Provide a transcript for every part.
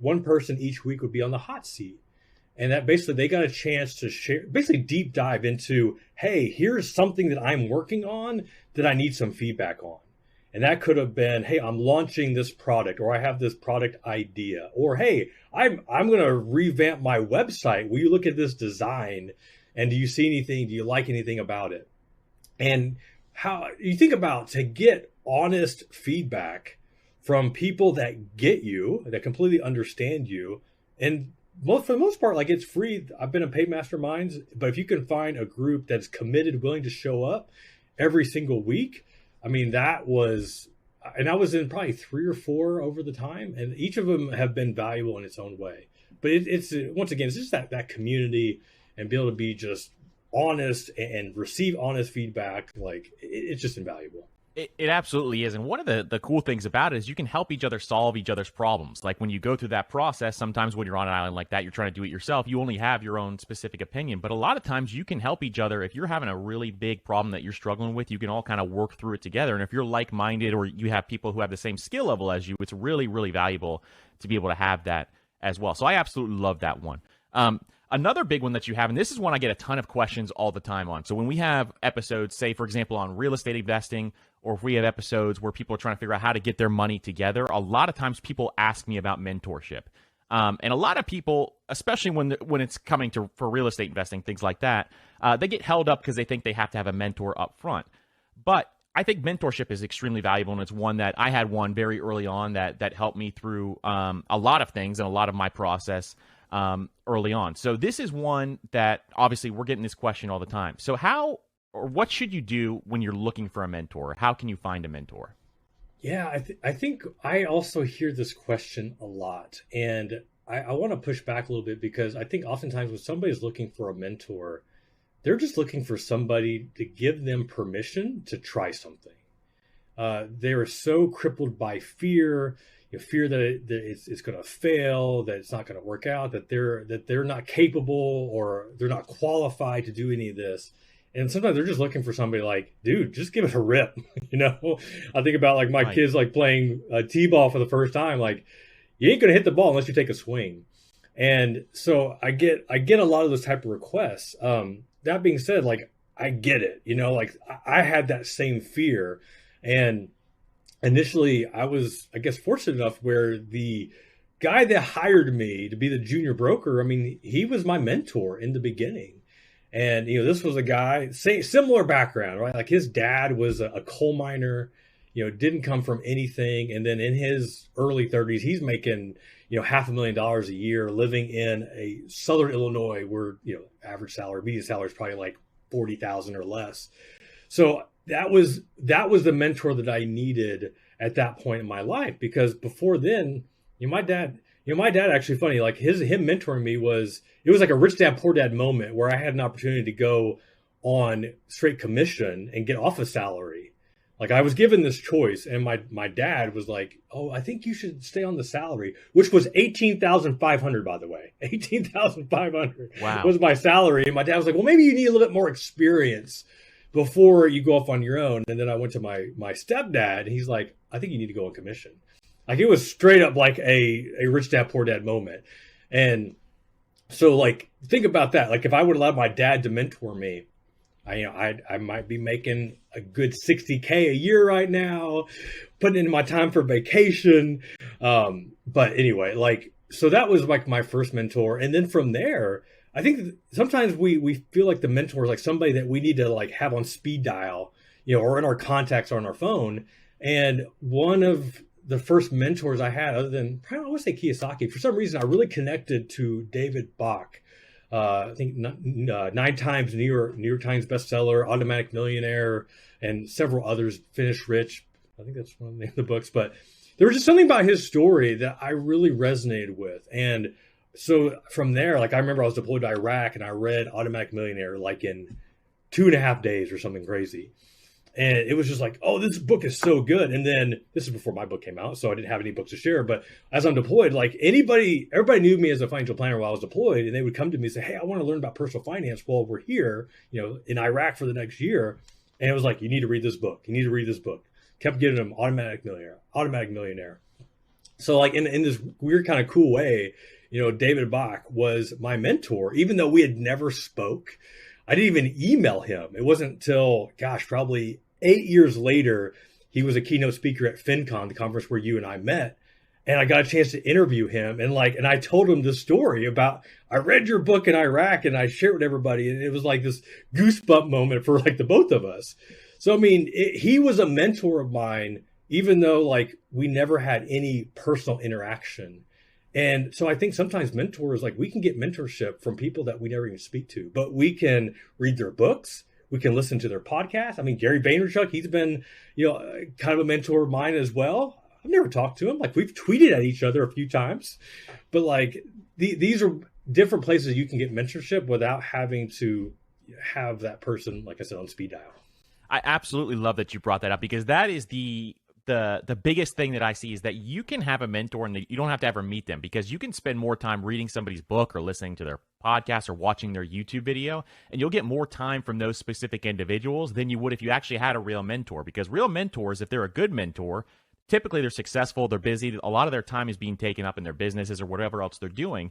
one person each week would be on the hot seat. And that basically they got a chance to share, basically deep dive into, hey, here's something that I'm working on that I need some feedback on. And that could have been, hey, I'm launching this product, or I have this product idea, or hey, I'm going to revamp my website. Will you look at this design, and do you see anything? Do you like anything about it? And how you think about to get honest feedback from people that get you, that completely understand you, and for the most part, like, it's free. I've been in paid masterminds, but if you can find a group that's committed, willing to show up every single week, I mean, that was, and I was in probably 3 or 4 over the time, and each of them have been valuable in its own way. But it's once again, it's just that community and be able to be just honest and receive honest feedback. Like, it's just invaluable. It absolutely is. And one of the cool things about it is you can help each other solve each other's problems. Like when you go through that process, sometimes when you're on an island like that, you're trying to do it yourself. You only have your own specific opinion. But a lot of times you can help each other. If you're having a really big problem that you're struggling with, you can all kind of work through it together. And if you're like-minded or you have people who have the same skill level as you, it's really, really valuable to be able to have that as well. So I absolutely love that one. Another big one that you have, and this is one I get a ton of questions all the time on. So when we have episodes, say, for example, on real estate investing, or if we have episodes where people are trying to figure out how to get their money together, a lot of times people ask me about mentorship. And a lot of people, especially when it's coming to for real estate investing, things like that, they get held up because they think they have to have a mentor up front. But I think mentorship is extremely valuable, and it's one that I had one very early on that helped me through a lot of things and a lot of my process early on. So this is one that obviously we're getting this question all the time. So how or what should you do when you're looking for a mentor? How can you find a mentor? Yeah, I think I also hear this question a lot, and I want to push back a little bit, because I think oftentimes when somebody's looking for a mentor, they're just looking for somebody to give them permission to try something. They're so crippled by fear, fear that it's going to fail, that it's not going to work out, that they're not capable or they're not qualified to do any of this. And sometimes they're just looking for somebody like, dude, just give it a rip. I think about like my kids like playing t-ball for the first time. Like, you ain't going to hit the ball unless you take a swing. And so I get a lot of those type of requests. That being said, like, I get it. Like, I had that same fear. And initially I was, I guess, fortunate enough where the guy that hired me to be the junior broker, I mean, he was my mentor in the beginning. And, this was a guy, similar background, right? Like, his dad was a coal miner, didn't come from anything. And then in his early 30s, he's making, $500,000 a year, living in a Southern Illinois where, average salary, median salary is probably like 40,000 or less. So that was the mentor that I needed at that point in my life, because before then, my dad actually, funny, like him mentoring me it was like a rich dad, poor dad moment where I had an opportunity to go on straight commission and get off a salary. Like, I was given this choice, and my dad was like, "Oh, I think you should stay on the salary," which was $18,500, by the way. $18,500 Wow. was my salary. And my dad was like, "Well, maybe you need a little bit more experience before you go off on your own." And then I went to my stepdad, and he's like, "I think you need to go on commission." Like, it was straight up like a rich dad, poor dad moment. And so, like, think about that. Like, if I would allow my dad to mentor me, I might be making a good $60K a year right now, putting in my time for vacation. But anyway, like, so that was like my first mentor. And then from there, I think sometimes we feel like the mentor is like somebody that we need to like have on speed dial, or in our contacts or on our phone. And one of the first mentors I had, other than probably, I want to say Kiyosaki, for some reason I really connected to David Bach. I think 9 times New York Times bestseller, Automatic Millionaire, and several others, Finish Rich. I think that's one of the name of the books. But there was just something about his story that I really resonated with. And so from there, like, I remember I was deployed to Iraq, and I read Automatic Millionaire like in 2.5 days or something crazy. And it was just like, oh, this book is so good. And then this is before my book came out, so I didn't have any books to share. But as I'm deployed, like, everybody knew me as a financial planner while I was deployed. And they would come to me and say, hey, I want to learn about personal finance while we're here, in Iraq for the next year. And it was like, you need to read this book. You need to read this book. Kept getting them Automatic Millionaire. So like in this weird kind of cool way, David Bach was my mentor, even though we had never spoke. I didn't even email him. It wasn't until, gosh, probably 8 years later, he was a keynote speaker at FinCon, the conference where you and I met. And I got a chance to interview him, and I told him the story about, I read your book in Iraq and I shared it with everybody. And it was like this goosebump moment for like the both of us. So, I mean, he was a mentor of mine, even though like we never had any personal interaction. And so I think sometimes mentors, like we can get mentorship from people that we never even speak to, but we can read their books. We can listen to their podcast. I mean, Gary Vaynerchuk, he's been, kind of a mentor of mine as well. I've never talked to him. Like we've tweeted at each other a few times, but like these are different places you can get mentorship without having to have that person, like I said, on speed dial. I absolutely love that you brought that up, because that is the biggest thing that I see, is that you can have a mentor and you don't have to ever meet them, because you can spend more time reading somebody's book or listening to their podcast or watching their YouTube video, and you'll get more time from those specific individuals than you would if you actually had a real mentor. Because real mentors, if they're a good mentor, typically they're successful, they're busy, a lot of their time is being taken up in their businesses or whatever else they're doing.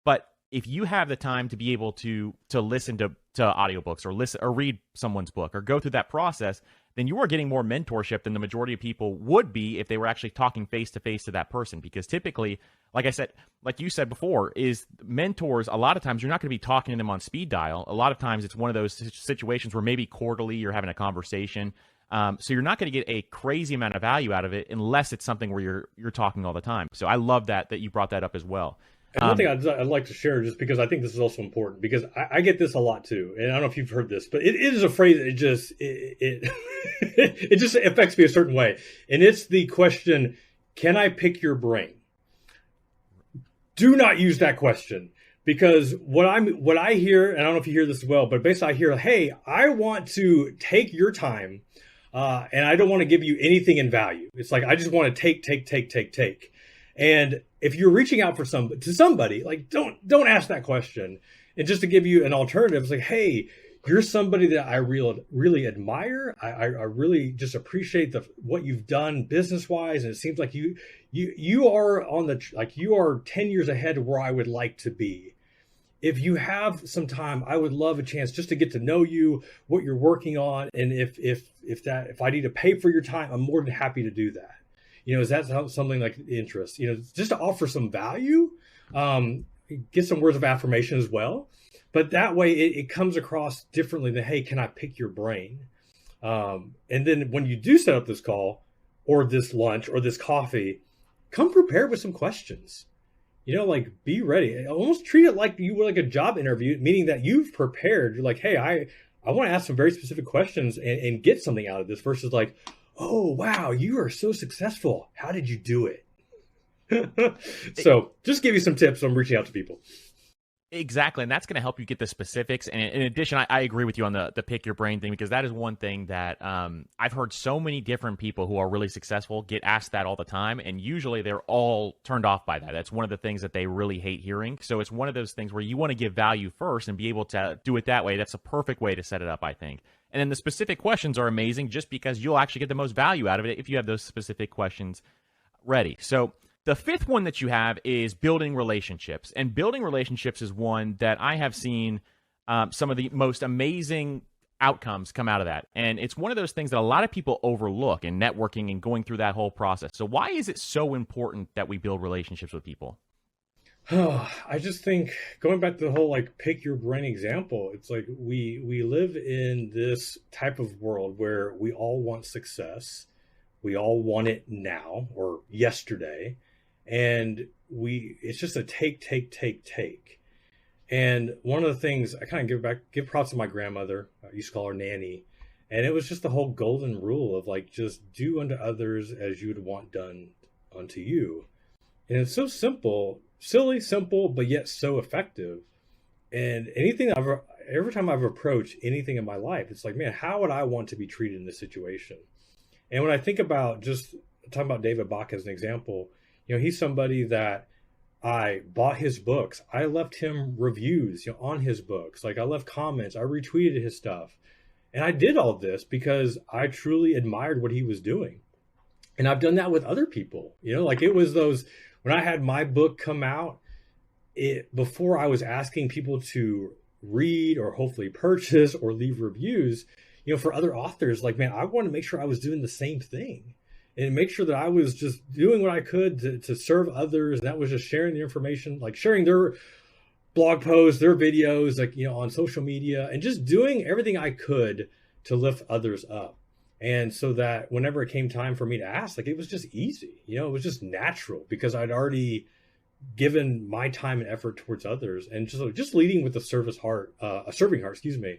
But if you have the time to be able to listen to audiobooks or listen or read someone's book or go through that process, then you are getting more mentorship than the majority of people would be if they were actually talking face to face to that person. Because typically, like I said, like you said before, is mentors, a lot of times you're not going to be talking to them on speed dial. A lot of times it's one of those situations where maybe quarterly you're having a conversation. So you're not going to get a crazy amount of value out of it unless it's something where you're talking all the time. So I love that you brought that up as well. And one thing I'd like to share, just because I think this is also important, because I get this a lot too, and I don't know if you've heard this, but it is a phrase that it just affects me a certain way, and it's the question, "Can I pick your brain?" Do not use that question, because what I hear, and I don't know if you hear this as well, but basically I hear, "Hey, I want to take your time, and I don't want to give you anything in value." It's like I just want to take. And if you're reaching out to somebody, like don't ask that question. And just to give you an alternative, it's like, hey, you're somebody that I really admire. I really just appreciate what you've done business wise, and it seems like you are you are 10 years ahead of where I would like to be. If you have some time, I would love a chance just to get to know you, what you're working on, and if I need to pay for your time, I'm more than happy to do that. Is that something like interest? Just to offer some value, get some words of affirmation as well. But that way it comes across differently than, hey, can I pick your brain? And then when you do set up this call or this lunch or this coffee, come prepared with some questions. Be ready. Almost treat it like you were like a job interview, meaning that you've prepared. You're like, hey, I want to ask some very specific questions and get something out of this, versus like, oh, wow, you are so successful. How did you do it? So just give you some tips on reaching out to people. Exactly. And that's going to help you get the specifics. And in addition, I agree with you on the pick your brain thing, because that is one thing that I've heard so many different people who are really successful get asked that all the time. And usually they're all turned off by that. That's one of the things that they really hate hearing. So it's one of those things where you want to give value first and be able to do it that way. That's a perfect way to set it up, I think. And then the specific questions are amazing just because you'll actually get the most value out of it if you have those specific questions ready. So the fifth one that you have is building relationships. And building relationships is one that I have seen some of the most amazing outcomes come out of that. And it's one of those things that a lot of people overlook in networking and going through that whole process. So why is it so important that we build relationships with people? I just think, going back to the whole pick your brain example, it's like we live in this type of world where we all want success. We all want it now or yesterday. And it's just a take. And one of the things I kind of give props to my grandmother. I used to call her Nanny. And it was just the whole golden rule of just do unto others as you would want done unto you. And it's so simple. Silly, simple, but yet so effective. And every time I've approached anything in my life, it's like, man, how would I want to be treated in this situation? And when I think about just talking about David Bach as an example, he's somebody that I bought his books. I left him reviews, on his books. I left comments. I retweeted his stuff. And I did all this because I truly admired what he was doing. And I've done that with other people, like it was those, when I had my book come out, before I was asking people to read or hopefully purchase or leave reviews, for other authors, like, man, I want to make sure I was doing the same thing and make sure that I was just doing what I could to serve others. And that was just sharing the information, like sharing their blog posts, their videos, like, on social media, and just doing everything I could to lift others up. And so that whenever it came time for me to ask, like, it was just easy, it was just natural because I'd already given my time and effort towards others, and just leading with a serving heart, excuse me.